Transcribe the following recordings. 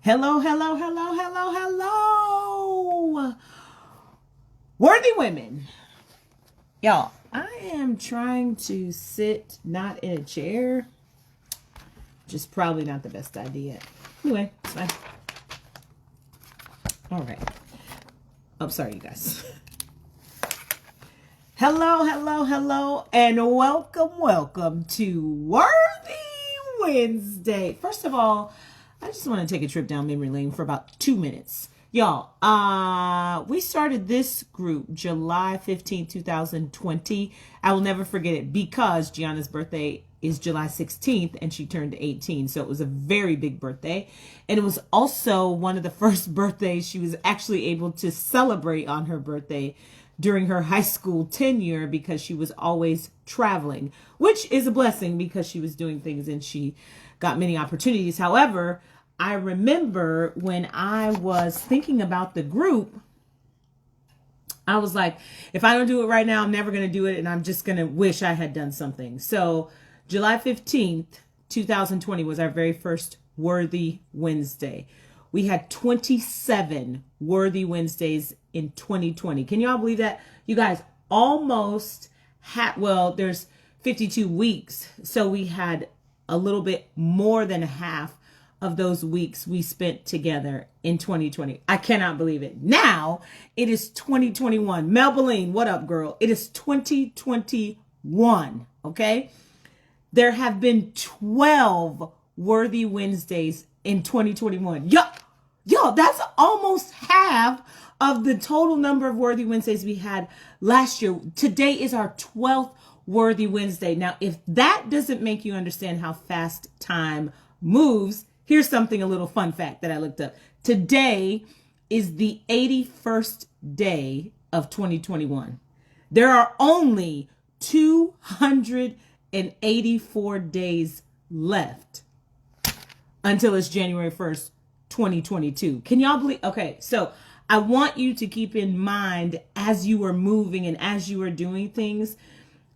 Hello, hello, hello, hello, hello. Worthy women. Y'all, I am trying to sit not in a chair, which is probably not the best idea. Anyway, it's fine. All right. I'm sorry, you guys. Hello, hello, hello, and welcome to Worthy Wednesday. First of all, I just want to take a trip down memory lane for about 2 minutes. Y'all, we started this group July 15th, 2020. I will never forget it because Gianna's birthday is July 16th and she turned 18. So it was a very big birthday. And it was also one of the first birthdays she was actually able to celebrate on her birthday during her high school tenure because she was always traveling, which is a blessing because she was doing things and she got many opportunities. However, I remember when I was thinking about the group, I was like, if I don't do it right now, I'm never going to do it. And I'm just going to wish I had done something. So July 15th, 2020 was our very first Worthy Wednesday. We had 27 Worthy Wednesdays in 2020. Can y'all believe that? You guys almost had, well, there's 52 weeks. So we had a little bit more than half of those weeks we spent together in 2020. I cannot believe it. Now it is 2021. Melbaline, what up, girl? It is 2021. Okay. There have been 12 Worthy Wednesdays in 2021. Yo, that's almost half of the total number of Worthy Wednesdays we had last year. Today is our 12th Worthy Wednesday. Now, if that doesn't make you understand how fast time moves, here's something, a little fun fact that I looked up. Today is the 81st day of 2021. There are only 284 days left until it's January 1st, 2022. Can y'all believe? Okay, so I want you to keep in mind as you are moving and as you are doing things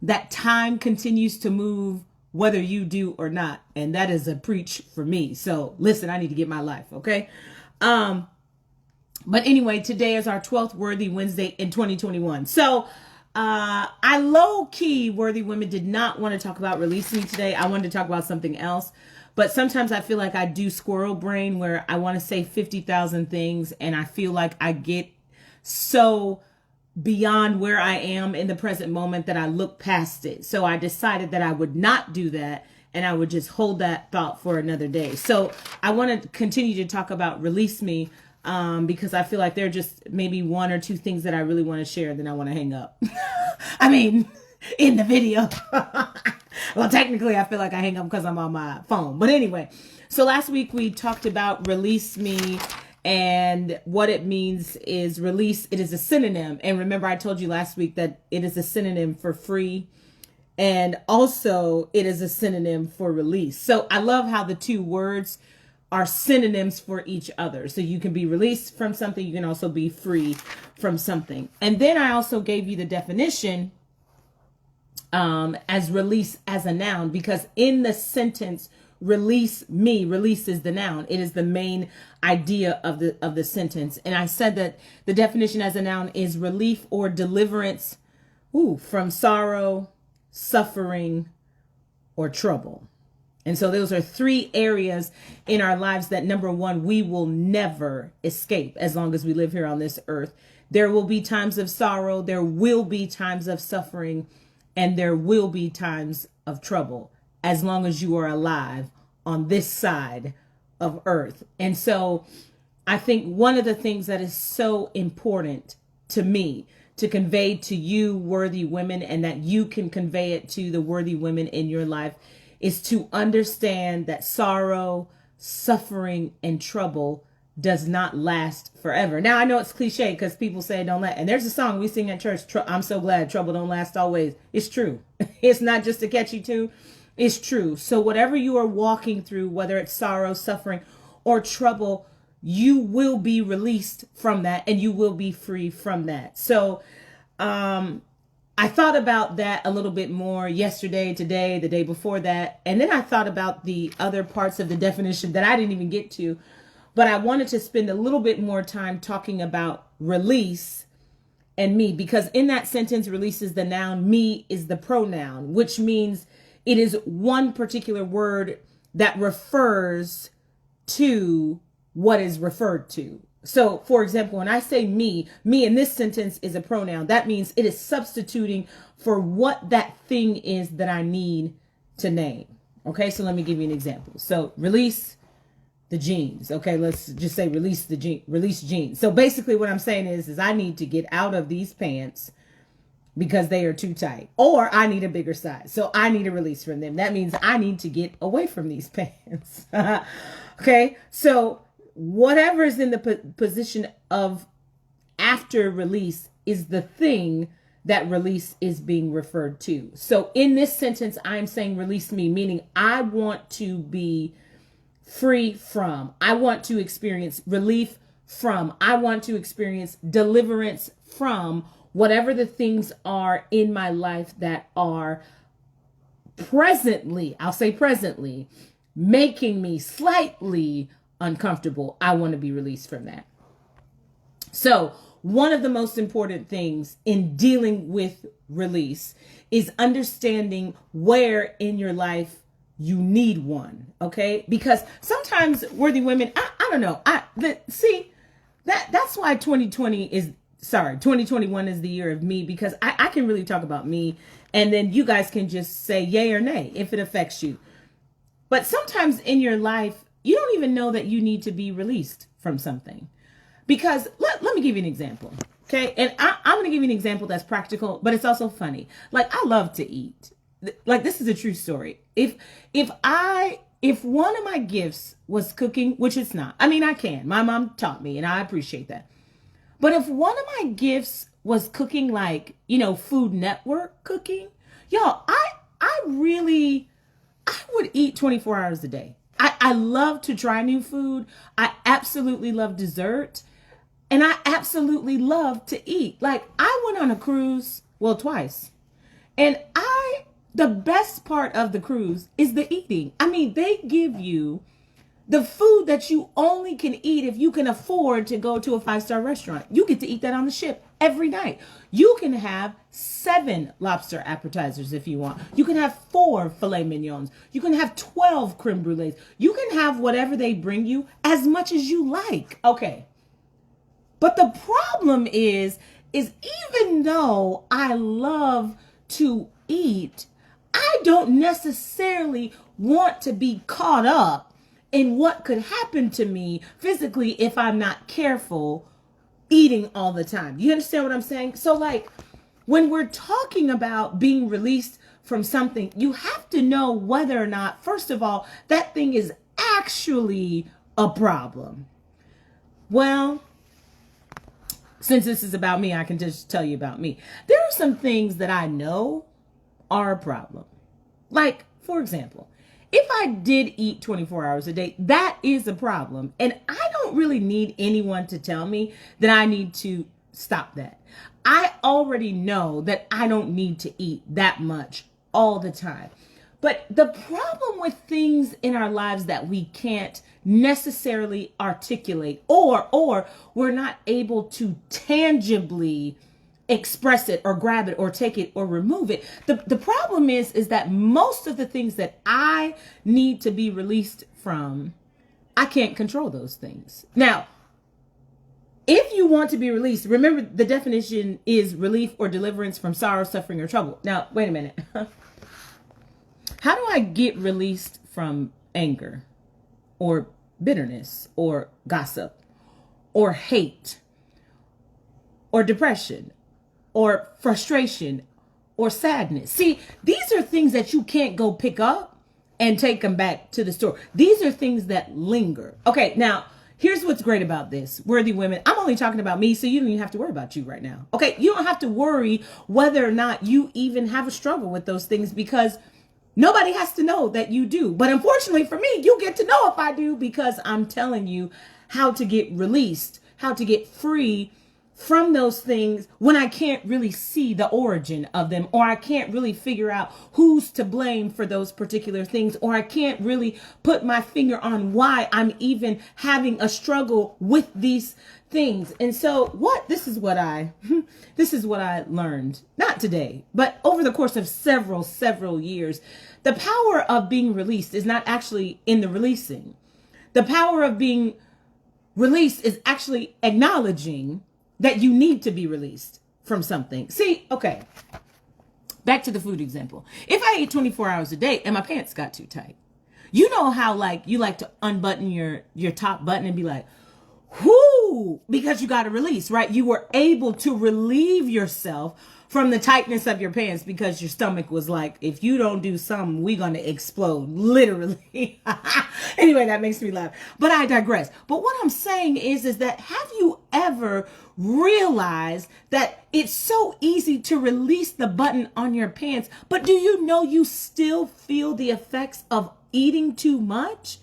that time continues to move whether you do or not. And that is a preach for me. So listen, I need to get my life, okay? But anyway, today is our 12th Worthy Wednesday in 2021. So I low-key, Worthy Women, did not want to talk about Release Me today. I wanted to talk about something else. But sometimes I feel like I do squirrel brain where I want to say 50,000 things and I feel like I get so beyond where I am in the present moment that I look past it. So I decided that I would not do that and I would just hold that thought for another day. So I want to continue to talk about Release Me because I feel like there are just maybe one or two things that I really want to share, then I want to hang up. I mean, in the video. Well, technically, I feel like I hang up because I'm on my phone. But anyway, so last week we talked about Release Me. And what it means is release. It is a synonym. And remember, I told you last week that it is a synonym for free. And also it is a synonym for release. So I love how the two words are synonyms for each other. So you can be released from something. You can also be free from something. And then I also gave you the definition as release as a noun, because in the sentence, release me, release is the noun. It is the main idea of the sentence. And I said that the definition as a noun is relief or deliverance from sorrow, suffering, or trouble. And so those are three areas in our lives that, number one, we will never escape as long as we live here on this earth. There will be times of sorrow, there will be times of suffering, and there will be times of trouble as long as you are alive on this side of earth. And so I think one of the things that is so important to me to convey to you, worthy women, and that you can convey it to the worthy women in your life is to understand that sorrow, suffering, and trouble does not last forever. Now, I know it's cliche because people say don't last. And there's a song we sing at church, I'm so glad trouble don't last always. It's true. It's not just a catchy tune. It's true. So whatever you are walking through, whether it's sorrow, suffering, or trouble, you will be released from that and you will be free from that. So I thought about that a little bit more yesterday, today, the day before that. And then I thought about the other parts of the definition that I didn't even get to, but I wanted to spend a little bit more time talking about release and me, because in that sentence, release is the noun, me is the pronoun, which means it is one particular word that refers to what is referred to. So, for example, when I say me in this sentence is a pronoun. That means it is substituting for what that thing is that I need to name. Okay, so let me give you an example. So, release the jeans. Okay, let's just say release jeans. So basically what I'm saying is I need to get out of these pants because they are too tight, or I need a bigger size. So I need a release from them. That means I need to get away from these pants. Okay, so whatever is in the position of after release is the thing that release is being referred to. So in this sentence, I'm saying release me, meaning I want to be free from, I want to experience relief from, I want to experience deliverance from whatever the things are in my life that are presently, I'll say presently, making me slightly uncomfortable. I want to be released from that. So one of the most important things in dealing with release is understanding where in your life you need one. Okay, because sometimes, worthy women, I don't know, that's why 2021 is the year of me, because I can really talk about me, and then you guys can just say yay or nay if it affects you. But sometimes in your life, you don't even know that you need to be released from something. Because let me give you an example. Okay, and I'm going to give you an example that's practical, but it's also funny. Like, I love to eat. Like, this is a true story. If one of my gifts was cooking, which it's not, I mean, I can. My mom taught me, and I appreciate that. But if one of my gifts was cooking, like, Food Network cooking, y'all, I would eat 24 hours a day. I love to try new food. I absolutely love dessert. And I absolutely love to eat. Like, I went on a cruise, well, twice. And the best part of the cruise is the eating. I mean, they give you the food that you only can eat if you can afford to go to a 5-star restaurant. You get to eat that on the ship every night. You can have 7 lobster appetizers if you want. You can have 4 filet mignons. You can have 12 creme brulees. You can have whatever they bring you as much as you like. Okay. But the problem is even though I love to eat, I don't necessarily want to be caught up in what could happen to me physically if I'm not careful eating all the time. You understand what I'm saying? So, like, when we're talking about being released from something, you have to know whether or not, first of all, that thing is actually a problem. Well, since this is about me, I can just tell you about me. There are some things that I know are a problem. Like, for example, if I did eat 24 hours a day, that is a problem. And I don't really need anyone to tell me that I need to stop that. I already know that I don't need to eat that much all the time. But the problem with things in our lives that we can't necessarily articulate, or we're not able to tangibly express it or grab it or take it or remove it. The problem is that most of the things that I need to be released from, I can't control those things. Now, if you want to be released, remember the definition is relief or deliverance from sorrow, suffering, or trouble. Now, wait a minute. How do I get released from anger or bitterness or gossip or hate or depression or frustration or sadness? See, these are things that you can't go pick up and take them back to the store. These are things that linger. Okay, now, here's what's great about this, worthy women. I'm only talking about me, so you don't even have to worry about you right now. Okay, you don't have to worry whether or not you even have a struggle with those things, because nobody has to know that you do. But unfortunately for me, you get to know if I do, because I'm telling you how to get released, how to get free from those things when I can't really see the origin of them, or I can't really figure out who's to blame for those particular things, or I can't really put my finger on why I'm even having a struggle with these things. And so this is what I learned, not today, but over the course of several years. The power of being released is not actually in the releasing. The power of being released is actually acknowledging that you need to be released from something. See, okay, back to the food example. If I ate 24 hours a day and my pants got too tight, you know how like you like to unbutton your top button and be like, whoo, because you got a release, right? You were able to relieve yourself from the tightness of your pants because your stomach was like, if you don't do something, we're going to explode, literally. Anyway, that makes me laugh, but I digress. But what I'm saying is that have you ever realized that it's so easy to release the button on your pants, but do you know you still feel the effects of eating too much?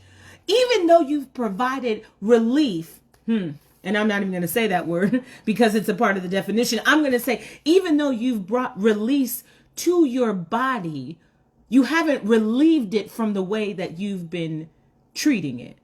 Even though you've provided relief, and I'm not even going to say that word because it's a part of the definition. I'm going to say, even though you've brought release to your body, you haven't relieved it from the way that you've been treating it.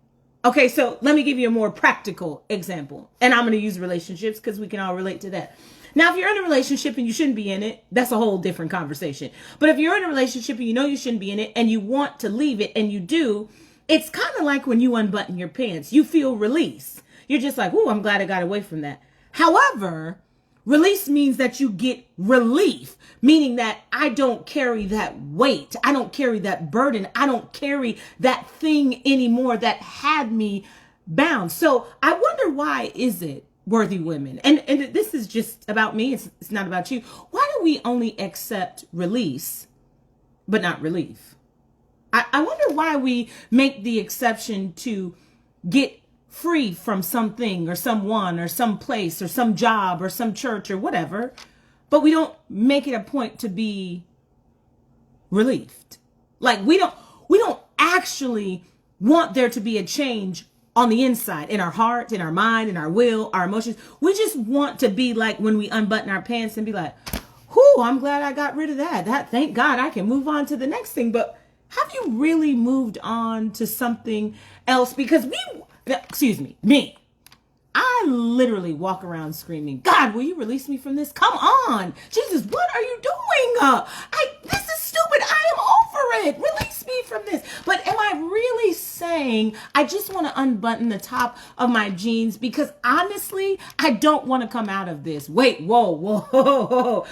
Okay, so let me give you a more practical example. And I'm going to use relationships because we can all relate to that. Now, if you're in a relationship and you shouldn't be in it, that's a whole different conversation. But if you're in a relationship and you know you shouldn't be in it and you want to leave it and you do, it's kind of like when you unbutton your pants, you feel release. You're just like, oh, I'm glad I got away from that. However, release means that you get relief, meaning that I don't carry that weight. I don't carry that burden. I don't carry that thing anymore that had me bound. So I wonder, why is it, worthy women, and this is just about me, it's not about you, why do we only accept release but not relief? I wonder why we make the exception to get free from something or someone or some place or some job or some church or whatever, but we don't make it a point to be relieved. Like we don't actually want there to be a change on the inside, in our heart, in our mind, in our will, our emotions. We just want to be like when we unbutton our pants and be like, whew, I'm glad I got rid of that. Thank God I can move on to the next thing. But have you really moved on to something else? Because me, I literally walk around screaming, God, will you release me from this? Come on. Jesus, what are you doing? This is stupid. I am over it. Release me from this. But am I really saying I just want to unbutton the top of my jeans because honestly, I don't want to come out of this. Wait, whoa.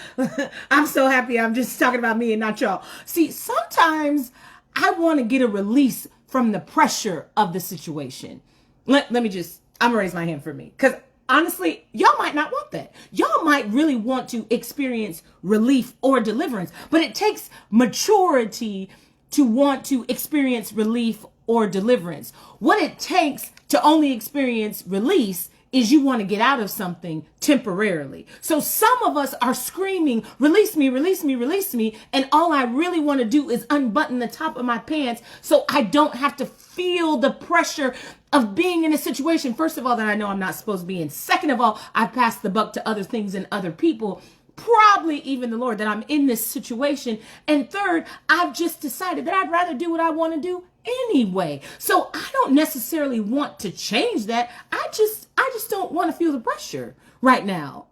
I'm so happy I'm just talking about me and not y'all. See, sometimes I want to get a release from the pressure of the situation. Let me just, I'm gonna raise my hand for me. Because honestly, y'all might not want that. Y'all might really want to experience relief or deliverance. But it takes maturity to want to experience relief or deliverance. What it takes to only experience release is you want to get out of something temporarily. So some of us are screaming, release me, release me, release me. And all I really want to do is unbutton the top of my pants so I don't have to feel the pressure of being in a situation, first of all, that I know I'm not supposed to be in. Second of all, I passed the buck to other things and other people, probably even the Lord, that I'm in this situation. And third, I've just decided that I'd rather do what I want to do anyway. So I don't necessarily want to change that. I just don't want to feel the pressure right now.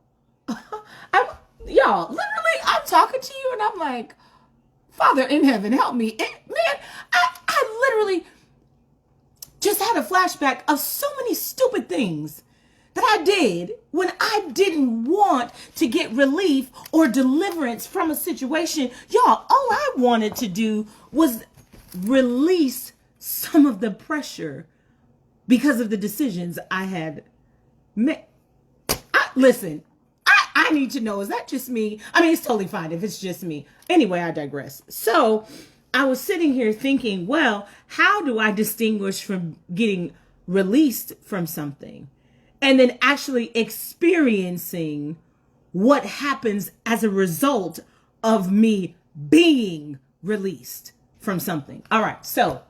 Y'all, literally, I'm talking to you and I'm like, Father in heaven, help me. Man, I literally just had a flashback of so many stupid things that I did when I didn't want to get relief or deliverance from a situation. Y'all, all I wanted to do was release some of the pressure because of the decisions I had made. Listen, I need to know, is that just me? I mean, it's totally fine if it's just me. Anyway, I digress. So I was sitting here thinking, well, how do I distinguish from getting released from something and then actually experiencing what happens as a result of me being released from something? All right. So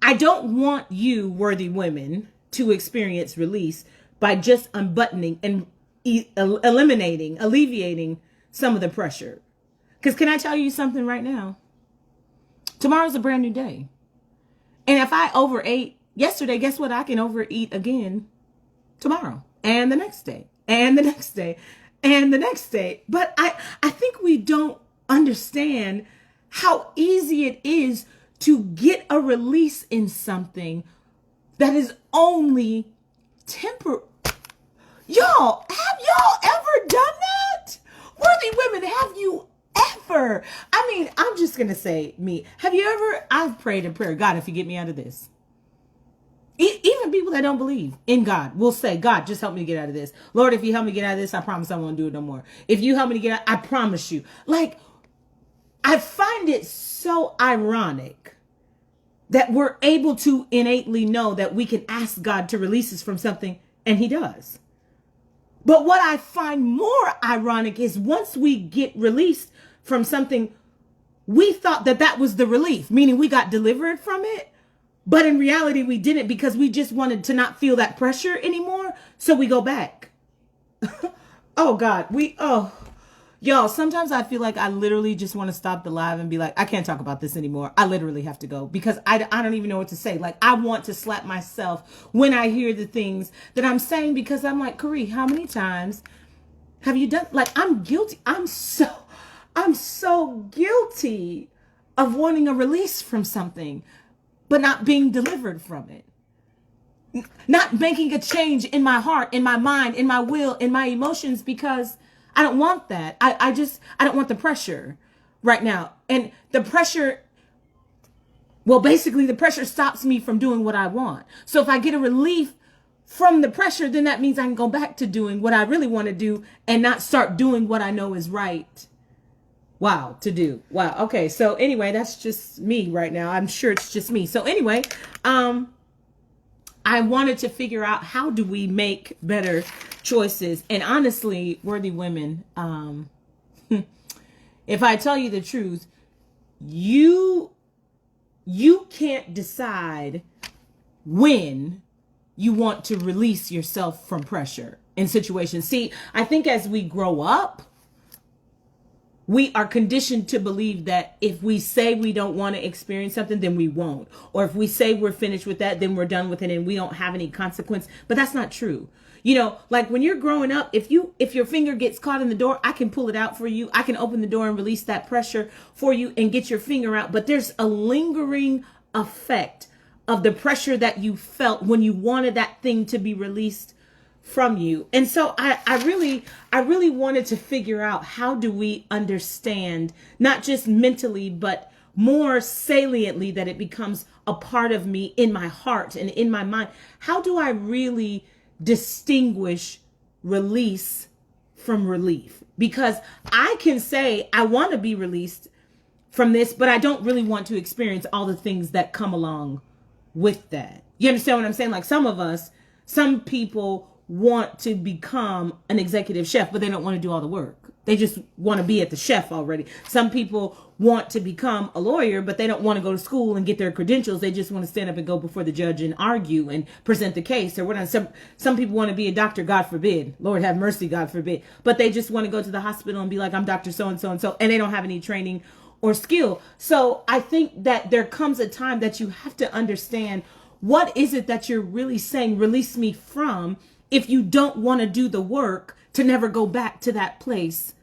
I don't want you, worthy women, to experience release by just unbuttoning and alleviating some of the pressure. Because can I tell you something right now? Tomorrow's a brand new day. And if I overate yesterday, guess what? I can overeat again tomorrow and the next day and the next day and the next day. But I think we don't understand how easy it is to get a release in something that is only temporary. Y'all, have y'all ever done that? Worthy women, have you ever? I mean, I'm just going to say me. Have you ever? I've prayed in prayer, God, if you get me out of this. Even people that don't believe in God will say, God, just help me get out of this. Lord, if you help me get out of this, I promise I won't do it no more. If you help me to get out, I promise you. Like, I find it so ironic that we're able to innately know that we can ask God to release us from something, and he does. But what I find more ironic is once we get released from something, we thought that that was the relief, meaning we got delivered from it. But in reality, we didn't, because we just wanted to not feel that pressure anymore. So we go back. Oh, God. Y'all, sometimes I feel like I literally just want to stop the live and be like, I can't talk about this anymore. I literally have to go, because I don't even know what to say. Like, I want to slap myself when I hear the things that I'm saying, because I'm like, Karee, how many times have you done? Like, I'm guilty. I'm so guilty of wanting a release from something, but not being delivered from it. Not making a change in my heart, in my mind, in my will, in my emotions, because I don't want that. I don't want the pressure right now. And the pressure, well, basically the pressure stops me from doing what I want. So if I get a relief from the pressure, then that means I can go back to doing what I really want to do and not start doing what I know is right. Wow, to do. Wow. Okay. So anyway, that's just me right now. I'm sure it's just me. So anyway, I wanted to figure out, how do we make better choices? And honestly, worthy women, if I tell you the truth, you can't decide when you want to release yourself from pressure in situations. See, I think as we grow up, we are conditioned to believe that if we say we don't want to experience something, then we won't. Or if we say we're finished with that, then we're done with it and we don't have any consequence. But that's not true. You know, like when you're growing up, if your finger gets caught in the door, I can pull it out for you. I can open the door and release that pressure for you and get your finger out. But there's a lingering effect of the pressure that you felt when you wanted that thing to be released from you. And so I really wanted to figure out, how do we understand, not just mentally, but more saliently, that it becomes a part of me, in my heart and in my mind. How do I really distinguish release from relief? Because I can say I want to be released from this, but I don't really want to experience all the things that come along with that. You understand what I'm saying? Like, some people want to become an executive chef, but they don't want to do all the work. They just want to be at the chef already. Some people want to become a lawyer, but they don't want to go to school and get their credentials. They just want to stand up and go before the judge and argue and present the case. Or whatnot. Some people want to be a doctor, God forbid. Lord have mercy, God forbid. But they just want to go to the hospital and be like, I'm Dr. So-and-so and so, and they don't have any training or skill. So I think that there comes a time that you have to understand, what is it that you're really saying, release me from, if you don't want to do the work to never go back to that place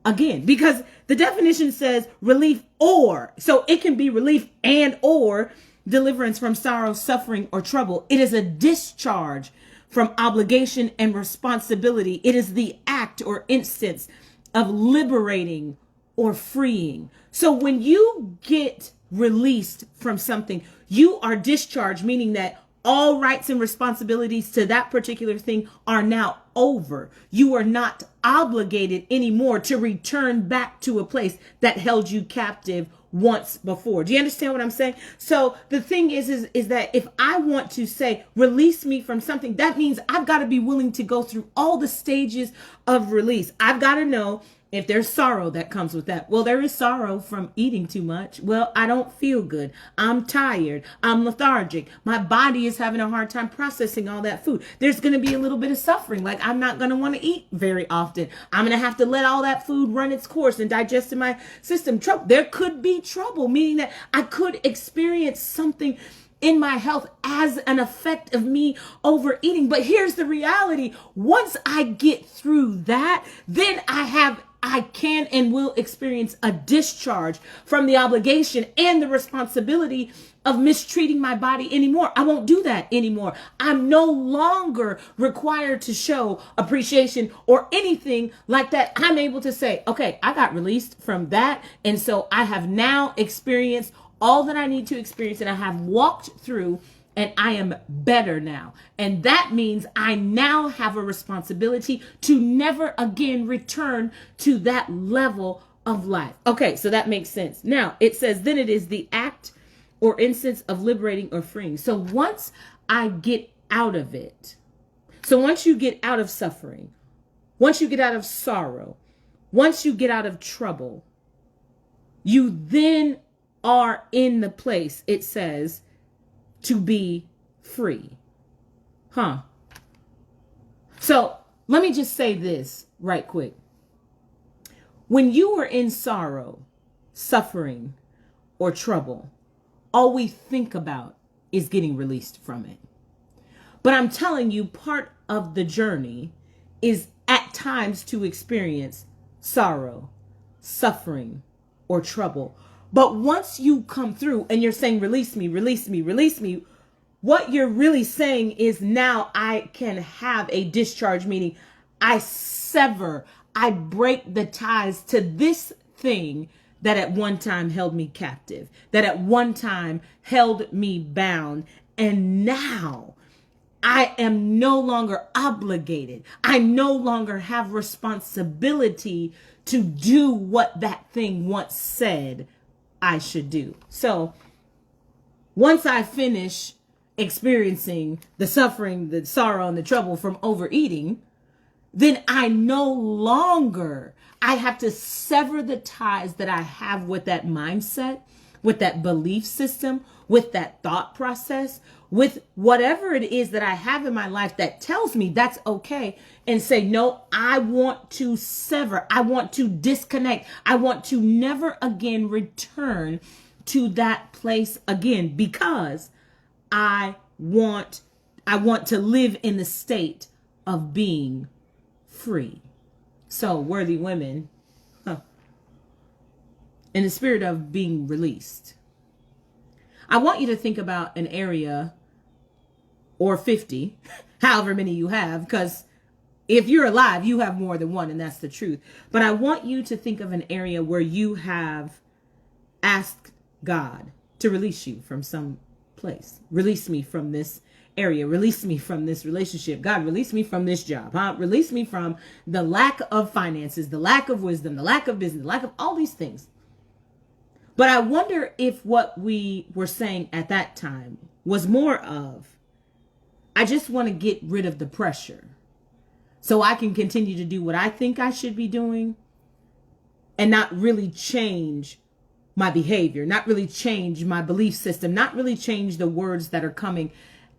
again. Because the definition says relief, or, so it can be relief and or deliverance from sorrow, suffering, or trouble. It is a discharge from obligation and responsibility. It is the act or instance of liberating or freeing. So when you get released from something, you are discharged, meaning that all rights and responsibilities to that particular thing are now over. You are not obligated anymore to return back to a place that held you captive once before. Do you understand what I'm saying? So the thing is that if I want to say, release me from something, that means I've got to be willing to go through all the stages of release. I've got to know If there's sorrow that comes with that, well, there is sorrow from eating too much. Well, I don't feel good. I'm tired. I'm lethargic. My body is having a hard time processing all that food. There's going to be a little bit of suffering. Like, I'm not going to want to eat very often. I'm going to have to let all that food run its course and digest in my system. There could be trouble, meaning that I could experience something in my health as an effect of me overeating. But here's the reality. Once I get through that, then I can and will experience a discharge from the obligation and the responsibility of mistreating my body anymore. I won't do that anymore. I'm no longer required to show appreciation or anything like that. I'm able to say, okay, I got released from that. And so I have now experienced all that I need to experience, and I have walked through, and I am better now. And that means I now have a responsibility to never again return to that level of life. Okay, so that makes sense. Now, it says, then it is the act or instance of liberating or freeing. So once I get out of it, so once you get out of suffering, once you get out of sorrow, once you get out of trouble, you then are in the place, it says, to be free. So let me just say this right quick. When you are in sorrow, suffering, or trouble, all we think about is getting released from it. But I'm telling you, part of the journey is at times to experience sorrow, suffering, or trouble. But once you come through and you're saying, release me, release me, release me, what you're really saying is now I can have a discharge, meaning I sever, I break the ties to this thing that at one time held me captive, that at one time held me bound. And now I am no longer obligated. I no longer have responsibility to do what that thing once said I should do. So once I finish experiencing the suffering, the sorrow, and the trouble from overeating, then I have to sever the ties that I have with that mindset, with that belief system, with that thought process, with whatever it is that I have in my life that tells me that's okay, and say, no, I want to sever. I want to disconnect. I want to never again return to that place again, because I want to live in the state of being free. So, worthy women, in the spirit of being released, I want you to think about an area, or 50, however many you have, because if you're alive, you have more than one, and that's the truth. But I want you to think of an area where you have asked God to release you from some place. Release me from this area. Release me from this relationship. God, release me from this job. Release me from the lack of finances, the lack of wisdom, the lack of business, the lack of all these things. But I wonder if what we were saying at that time was more of, I just want to get rid of the pressure so I can continue to do what I think I should be doing and not really change my behavior, not really change my belief system, not really change the words that are coming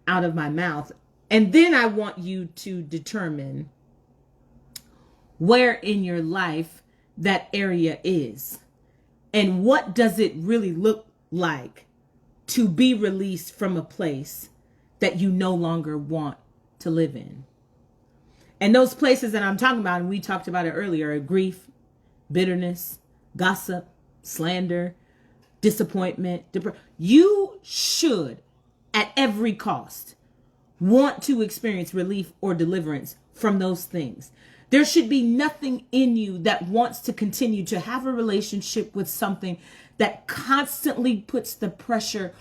out of my mouth. And then I want you to determine where in your life that area is, and what does it really look like to be released from a place that you no longer want to live in. And those places that I'm talking about, and we talked about it earlier, are grief, bitterness, gossip, slander, disappointment. You should, at every cost, want to experience relief or deliverance from those things. There should be nothing in you that wants to continue to have a relationship with something that constantly puts the pressure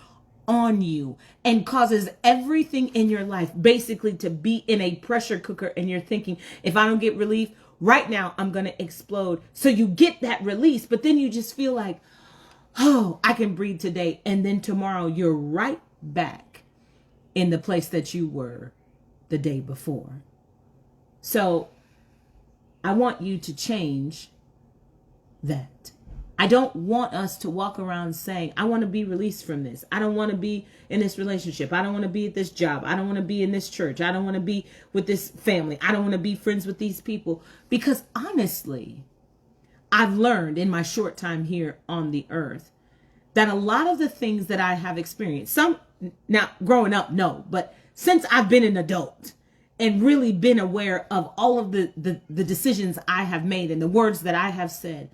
on you and causes everything in your life basically to be in a pressure cooker, and you're thinking, if I don't get relief right now, I'm going to explode. So you get that release, but then you just feel like, oh, I can breathe today, and then tomorrow you're right back in the place that you were the day before. So I want you to change that. I don't want us to walk around saying, I want to be released from this. I don't want to be in this relationship. I don't want to be at this job. I don't want to be in this church. I don't want to be with this family. I don't want to be friends with these people. Because honestly, I've learned in my short time here on the earth that a lot of the things that I have experienced, some now growing up, no, but since I've been an adult and really been aware of all of the decisions I have made and the words that I have said,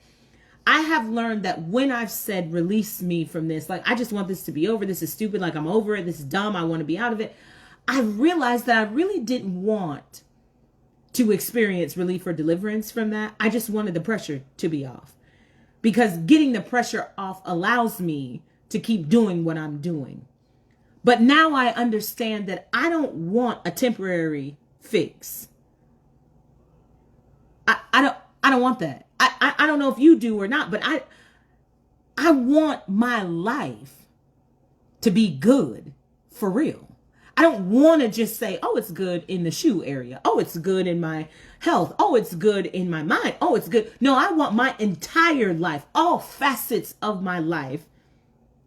I have learned that when I've said, release me from this, like, I just want this to be over. This is stupid. Like, I'm over it. This is dumb. I want to be out of it. I realized that I really didn't want to experience relief or deliverance from that. I just wanted the pressure to be off, because getting the pressure off allows me to keep doing what I'm doing. But now I understand that I don't want a temporary fix. I don't want that. I don't know if you do or not, but I want my life to be good for real. I don't want to just say, oh, it's good in the shoe area. Oh, it's good in my health. Oh, it's good in my mind. Oh, it's good. No, I want my entire life, all facets of my life,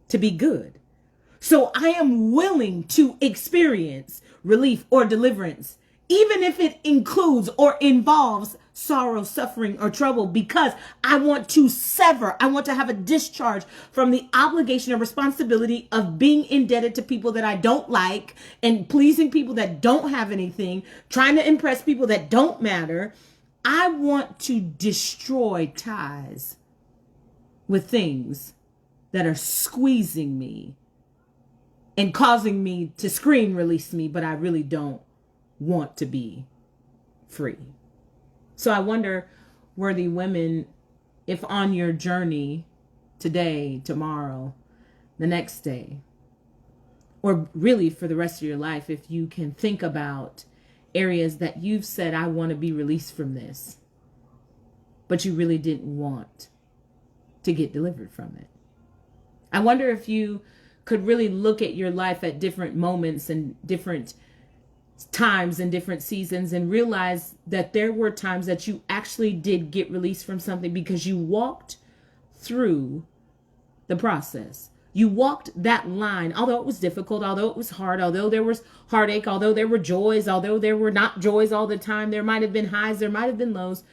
to be good. So I am willing to experience relief or deliverance, even if it includes or involves sorrow, suffering, or trouble, because I want to sever. I want to have a discharge from the obligation or responsibility of being indebted to people that I don't like and pleasing people that don't have anything, trying to impress people that don't matter. I want to destroy ties with things that are squeezing me and causing me to scream, release me, but I really don't want to be free. So I wonder, worthy women, if on your journey today, tomorrow, the next day, or really for the rest of your life, if you can think about areas that you've said, I want to be released from this, but you really didn't want to get delivered from it. I wonder if you could really look at your life at different moments and different times and different seasons and realize that there were times that you actually did get released from something because you walked through the process. You walked that line, although it was difficult, although it was hard, although there was heartache, although there were joys, although there were not joys all the time. There might have been highs, there might have been lows,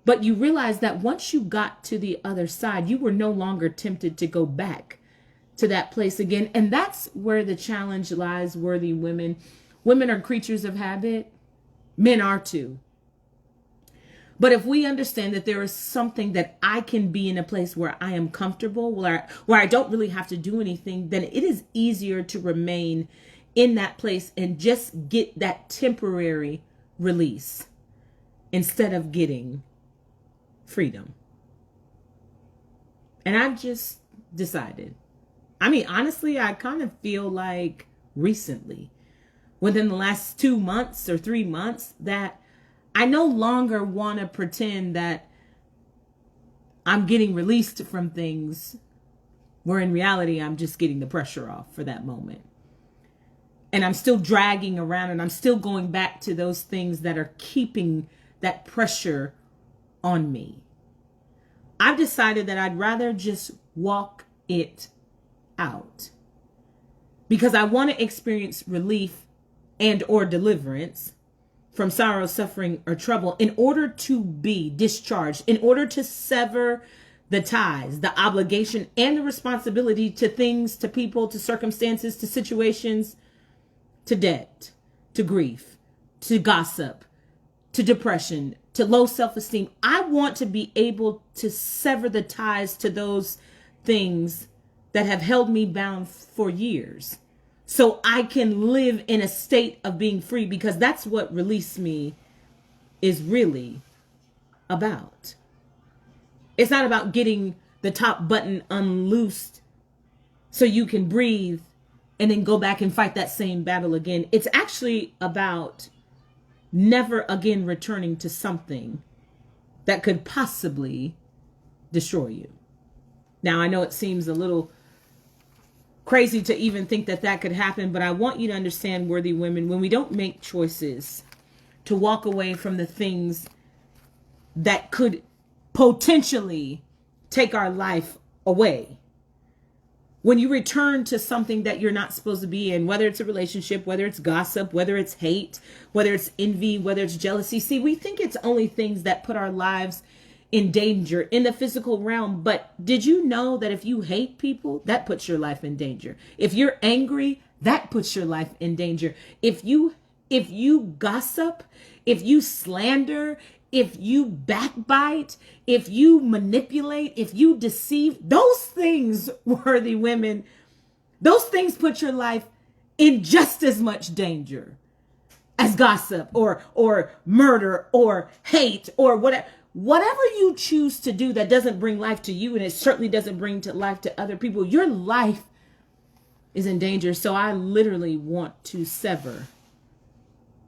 but you realized that once you got to the other side, you were no longer tempted to go back to that place again. And that's where the challenge lies, worthy women. Women are creatures of habit. Men are too. But if we understand that there is something that I can be in a place where I am comfortable, where I don't really have to do anything, then it is easier to remain in that place and just get that temporary release instead of getting freedom. And I've just decided, I mean, honestly, I kind of feel like recently, within the last 2 months or 3 months, that I no longer want to pretend that I'm getting released from things where in reality, I'm just getting the pressure off for that moment. And I'm still dragging around and I'm still going back to those things that are keeping that pressure on me. I've decided that I'd rather just walk it out because I want to experience relief and or deliverance from sorrow, suffering, or trouble in order to be discharged, in order to sever the ties, the obligation, and the responsibility to things, to people, to circumstances, to situations, to debt, to grief, to gossip, to depression, to low self-esteem. I want to be able to sever the ties to those things that have held me bound for years, so I can live in a state of being free, because that's what release me is really about. It's not about getting the top button unloosed so you can breathe and then go back and fight that same battle again. It's actually about never again returning to something that could possibly destroy you. Now, I know it seems a little crazy to even think that that could happen, but I want you to understand, worthy women, when we don't make choices to walk away from the things that could potentially take our life away. When you return to something that you're not supposed to be in, whether it's a relationship, whether it's gossip, whether it's hate, whether it's envy, whether it's jealousy. See, we think it's only things that put our lives in danger in the physical realm. But did you know that if you hate people, that puts your life in danger? If you're angry, that puts your life in danger. If you gossip, if you slander, if you backbite, if you manipulate, if you deceive, those things, worthy women, those things put your life in just as much danger as gossip or murder or hate or whatever. Whatever you choose to do that doesn't bring life to you, and it certainly doesn't bring to life to other people, your life is in danger. So I literally want to sever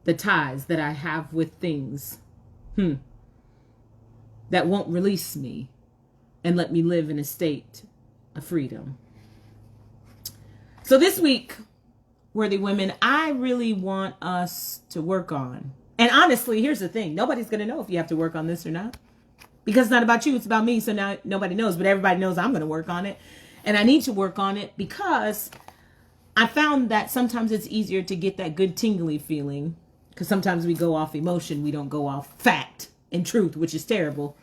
the ties that I have with things that won't release me and let me live in a state of freedom. So this week, worthy women, I really want us to work on, and honestly, here's the thing. Nobody's going to know if you have to work on this or not, because it's not about you. It's about me. So now nobody knows, but everybody knows I'm going to work on it. And I need to work on it because I found that sometimes it's easier to get that good tingly feeling, because sometimes we go off emotion. We don't go off fact and truth, which is terrible.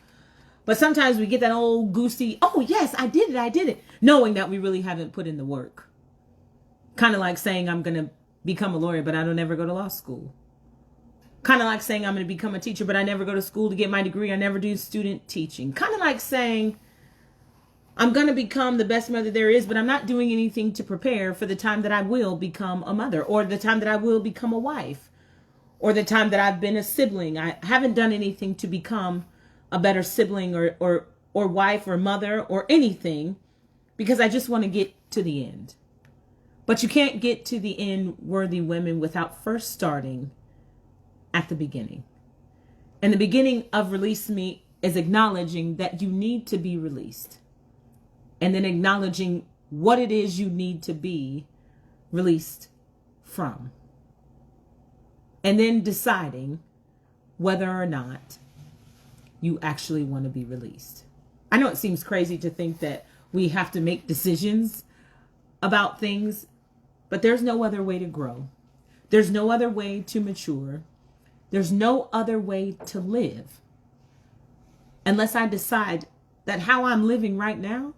But sometimes we get that old goosey, oh yes, I did it, knowing that we really haven't put in the work. Kind of like saying I'm going to become a lawyer, but I don't ever go to law school. Kind of like saying I'm going to become a teacher, but I never go to school to get my degree. I never do student teaching. Kind of like saying I'm going to become the best mother there is, but I'm not doing anything to prepare for the time that I will become a mother, or the time that I will become a wife, or the time that I've been a sibling. I haven't done anything to become a better sibling or wife or mother or anything, because I just want to get to the end. But you can't get to the end, worthy women, without first starting at the beginning. And the beginning of Release Me is acknowledging that you need to be released. And then acknowledging what it is you need to be released from. And then deciding whether or not you actually want to be released. I know it seems crazy to think that we have to make decisions about things, but there's no other way to grow. There's no other way to mature. There's no other way to live unless I decide that how I'm living right now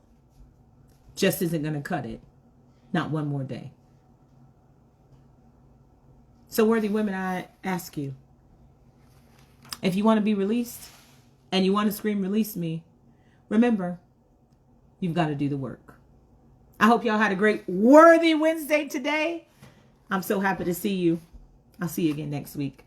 just isn't going to cut it. Not one more day. So, worthy women, I ask you, if you want to be released and you want to scream, release me, remember, you've got to do the work. I hope y'all had a great Worthy Wednesday today. I'm so happy to see you. I'll see you again next week.